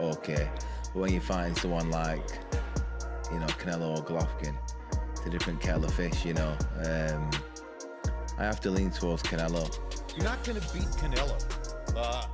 okay. But when you find someone like, Canelo or Golovkin, it's a different kettle of fish, I have to lean towards Canelo. You're not going to beat Canelo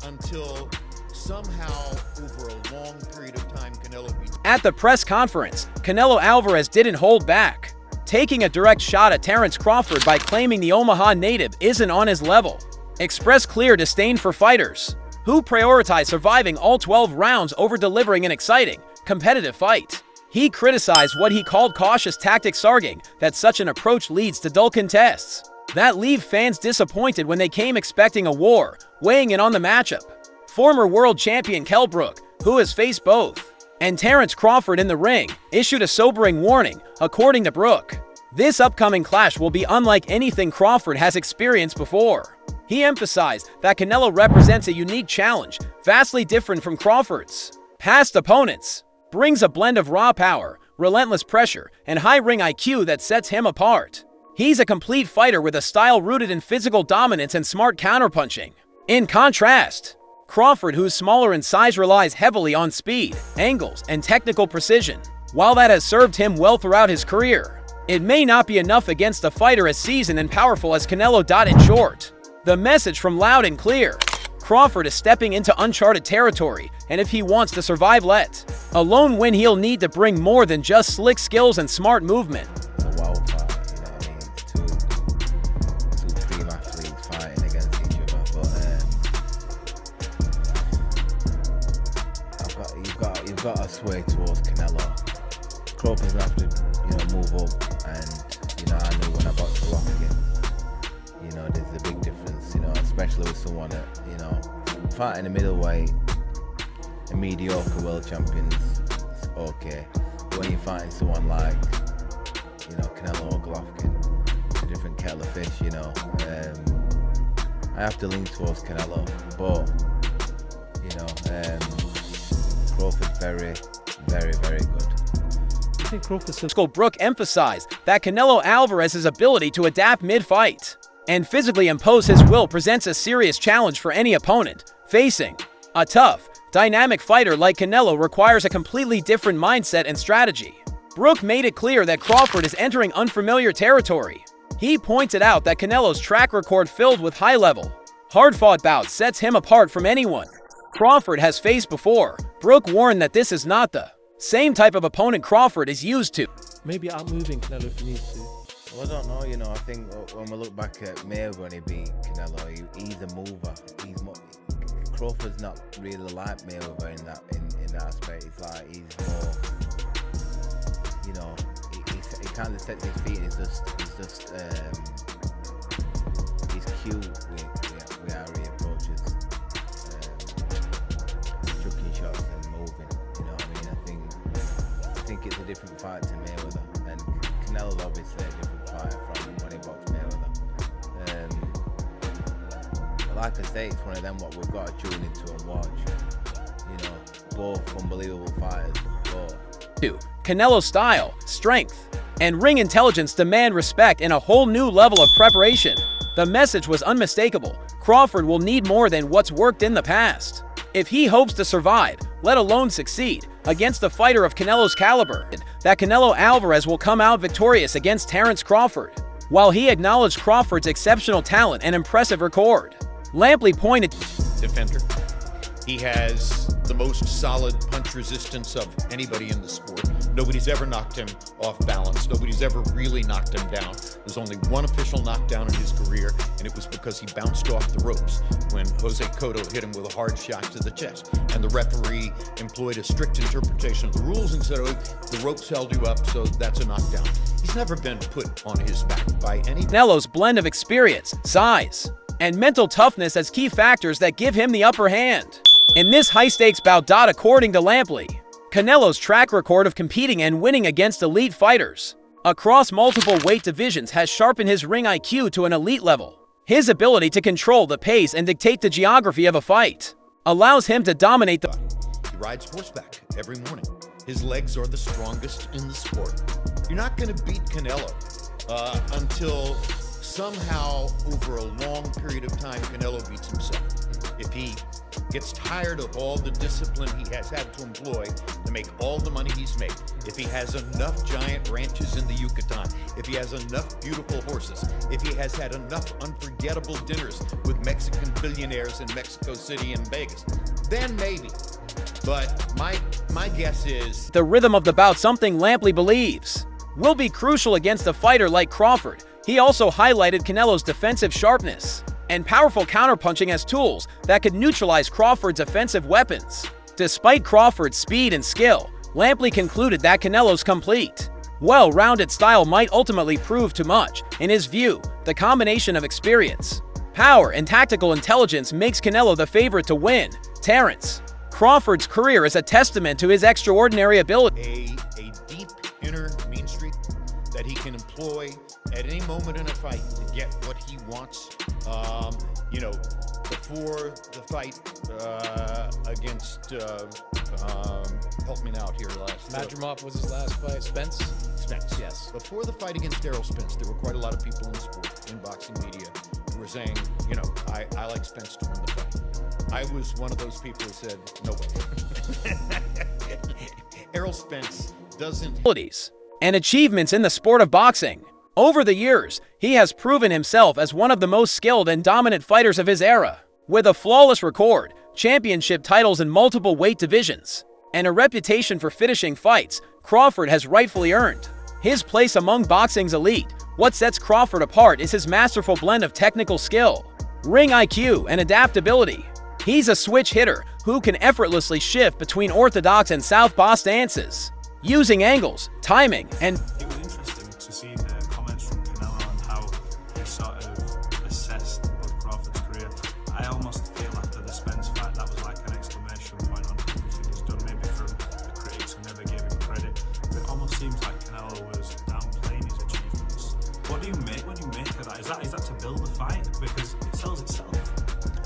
until somehow over a long period of time Canelo beats. At the press conference, Canelo Alvarez didn't hold back, taking a direct shot at Terence Crawford by claiming the Omaha native isn't on his level. Expressed clear disdain for fighters who prioritize surviving all 12 rounds over delivering an exciting, competitive fight. He criticized what he called cautious tactics, arguing that such an approach leads to dull contests that leave fans disappointed when they came expecting a war. Weighing in on the matchup, former world champion Kell Brook, who has faced both, and Terence Crawford in the ring, issued a sobering warning, according to Brook. This upcoming clash will be unlike anything Crawford has experienced before. He emphasized that Canelo represents a unique challenge, vastly different from Crawford's past opponents, brings a blend of raw power, relentless pressure, and high ring IQ that sets him apart. He's a complete fighter with a style rooted in physical dominance and smart counterpunching. In contrast, Crawford, who's smaller in size, relies heavily on speed, angles, and technical precision. While that has served him well throughout his career, it may not be enough against a fighter as seasoned and powerful as Canelo. In short, the message from loud and clear: Crawford is stepping into uncharted territory, and if he wants to survive, let alone win, he'll need to bring more than just slick skills and smart movement. It's a wild fight, two dream athletes fighting against each other. But you've got to sway towards Canelo. Crawford's gonna have to, move up, and I knew when I got to Golovkin, there's a big difference, especially with someone that, fighting a middleweight, a mediocre world champions, it's okay. But when you're fighting someone like, Canelo or Golovkin, it's a different kettle of fish, I have to lean towards Canelo, but, Crawford's very, very, very good. I think Crawford's Brook emphasized that Canelo Alvarez's ability to adapt mid-fight and physically impose his will presents a serious challenge for any opponent. Facing a tough, dynamic fighter like Canelo requires a completely different mindset and strategy. Brook made it clear that Crawford is entering unfamiliar territory. He pointed out that Canelo's track record filled with high-level, hard-fought bouts sets him apart from anyone Crawford has faced before. Brook warned that this is not the same type of opponent Crawford is used to. Maybe outmoving Canelo if he needs to. Well, I don't know, I think when we look back at Mayweather when he beat Canelo, he's a mover. Crawford's not really like Mayweather in that aspect. It's like he's more, he kind of sets his feet and he's cute with how he approaches chucking shots and moving. I think it's a different fight to Mayweather, and Canelo's obviously a different fight from when he boxed Mayweather. But like I say, it's one of them what we've got to tune into and watch. Both unbelievable fighters. Canelo's style, strength, and ring intelligence demand respect and a whole new level of preparation. The message was unmistakable. Crawford will need more than what's worked in the past if he hopes to survive, let alone succeed, against a fighter of Canelo's caliber. That Canelo Alvarez will come out victorious against Terence Crawford. While he acknowledged Crawford's exceptional talent and impressive record, Lampley pointed defender. He has the most solid punch resistance of anybody in the sport. Nobody's ever knocked him off balance. Nobody's ever really knocked him down. There's only one official knockdown in his career, and it was because he bounced off the ropes when Jose Cotto hit him with a hard shot to the chest. And the referee employed a strict interpretation of the rules and said, oh, the ropes held you up, so that's a knockdown. He's never been put on his back by any. Canelo's blend of experience, size, and mental toughness as key factors that give him the upper hand in this high-stakes bout. According to Lampley, Canelo's track record of competing and winning against elite fighters across multiple weight divisions has sharpened his ring IQ to an elite level. His ability to control the pace and dictate the geography of a fight allows him to dominate the. He rides horseback every morning. His legs are the strongest in the sport. You're not going to beat Canelo until somehow over a long period of time, Canelo beats himself. If he gets tired of all the discipline he has had to employ to make all the money he's made, if he has enough giant ranches in the Yucatan, if he has enough beautiful horses, if he has had enough unforgettable dinners with Mexican billionaires in Mexico City and Vegas, then maybe. But my guess is the rhythm of the bout, something Lampley believes, will be crucial against a fighter like Crawford. He also highlighted Canelo's defensive sharpness and powerful counterpunching as tools that could neutralize Crawford's offensive weapons. Despite Crawford's speed and skill, Lampley concluded that Canelo's complete, well-rounded style might ultimately prove too much. In his view, the combination of experience, power, and tactical intelligence makes Canelo the favorite to win. Terence Crawford's career is a testament to his extraordinary ability. A deep inner mean streak that he can employ at any moment in a fight to get what he wants. Before the fight against, help me out here, Madrimov was his last fight. Spence? Spence. Yes. Before the fight against Errol Spence, there were quite a lot of people in the sport, in boxing media, who were saying, I like Spence to win the fight. I was one of those people who said, no way. Errol Spence doesn't... and achievements in the sport of boxing. Over the years, he has proven himself as one of the most skilled and dominant fighters of his era. With a flawless record, championship titles in multiple weight divisions, and a reputation for finishing fights, Crawford has rightfully earned his place among boxing's elite. What sets Crawford apart is his masterful blend of technical skill, ring IQ, and adaptability. He's a switch hitter who can effortlessly shift between orthodox and southpaw stances, using angles, timing, and... It was interesting to see the comments from Canelo on how he sort of assessed both Crawford's career. I almost feel after the Spence fight that was like an exclamation point on everything he's done, maybe from the critics who never gave him credit. But it almost seems like Canelo was downplaying his achievements. What do you make of that? Is that to build the fight? Because it sells itself.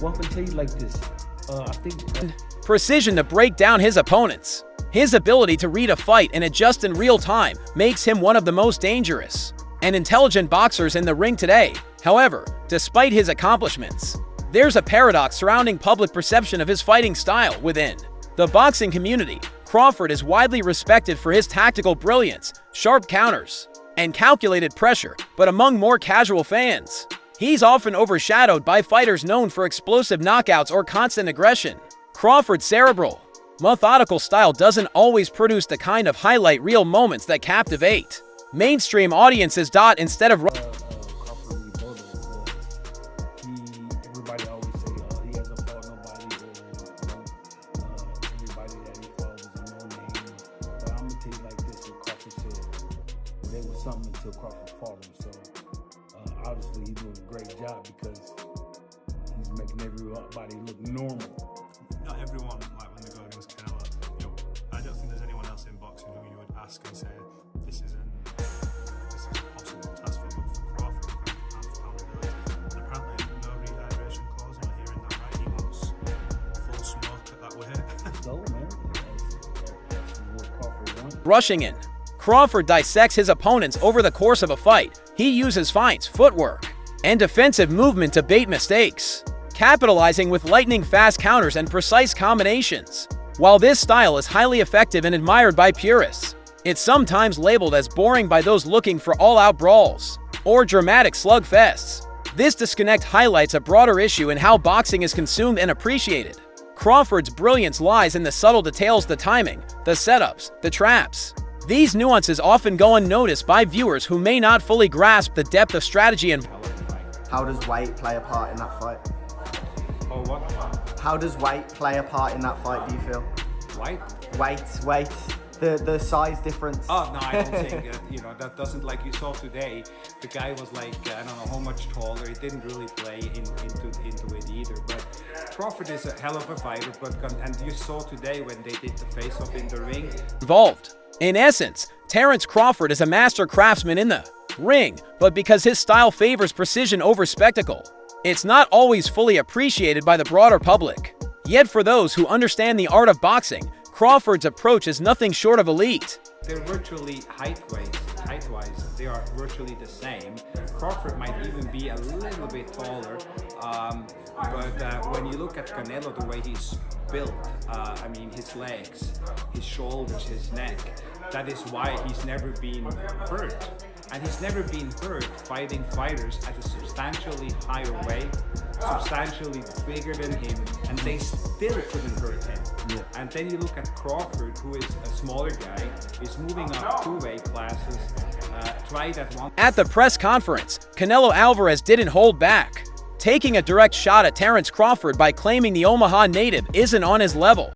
Well, I can tell you like this. I think... precision to break down his opponents. His ability to read a fight and adjust in real time makes him one of the most dangerous and intelligent boxers in the ring today. However, despite his accomplishments, there's a paradox surrounding public perception of his fighting style. Within the boxing community, Crawford is widely respected for his tactical brilliance, sharp counters, and calculated pressure, but among more casual fans, he's often overshadowed by fighters known for explosive knockouts or constant aggression. Crawford's cerebral, methodical style doesn't always produce the kind of highlight reel moments that captivate mainstream audiences. Instead of Crawford everybody always say he hasn't fought nobody, everybody that he fought was a no-name. But I'm gonna tell you like this: what Crawford said, there was something until Crawford fought him. So obviously he's doing a great job because he's making everybody look normal. Not everyone, like when they go against Canelo, I don't think there's anyone else in boxing who you would ask and say, this is a possible task for Crawford, and apparently no rehydration clause, am I hearing that right? He wants full smoke at that weight. So, man, that's what Crawford wants. rushing in, Crawford dissects his opponents over the course of a fight. He uses feints, footwork, and defensive movement to bait mistakes, capitalizing with lightning-fast counters and precise combinations. While this style is highly effective and admired by purists, it's sometimes labeled as boring by those looking for all-out brawls or dramatic slugfests. This disconnect highlights a broader issue in how boxing is consumed and appreciated. Crawford's brilliance lies in the subtle details: the timing, the setups, the traps. These nuances often go unnoticed by viewers who may not fully grasp the depth of strategy and... How does weight play a part in that fight? Oh, what? How does weight play a part in that fight, do you feel? Weight? Weight. The size difference. Oh, no, I don't think, that doesn't, like you saw today, the guy was like, I don't know how much taller. He didn't really play into it either. But Crawford is a hell of a fighter, and you saw today when they did the face-off in the ring. Involved. In essence, Terence Crawford is a master craftsman in the ring, but because his style favors precision over spectacle, it's not always fully appreciated by the broader public. Yet for those who understand the art of boxing, Crawford's approach is nothing short of elite. They're virtually height-wise, they are virtually the same. Crawford might even be a little bit taller, but when you look at Canelo, the way he's built, I mean, his legs, his shoulders, his neck, that is why he's never been hurt. And he's never been hurt fighting fighters at a substantially higher weight, substantially bigger than him, and they still couldn't hurt him. Yeah. And then you look at Crawford, who is a smaller guy, is moving up 2 weight classes, tried at one. At the press conference, Canelo Alvarez didn't hold back, taking a direct shot at Terence Crawford by claiming the Omaha native isn't on his level.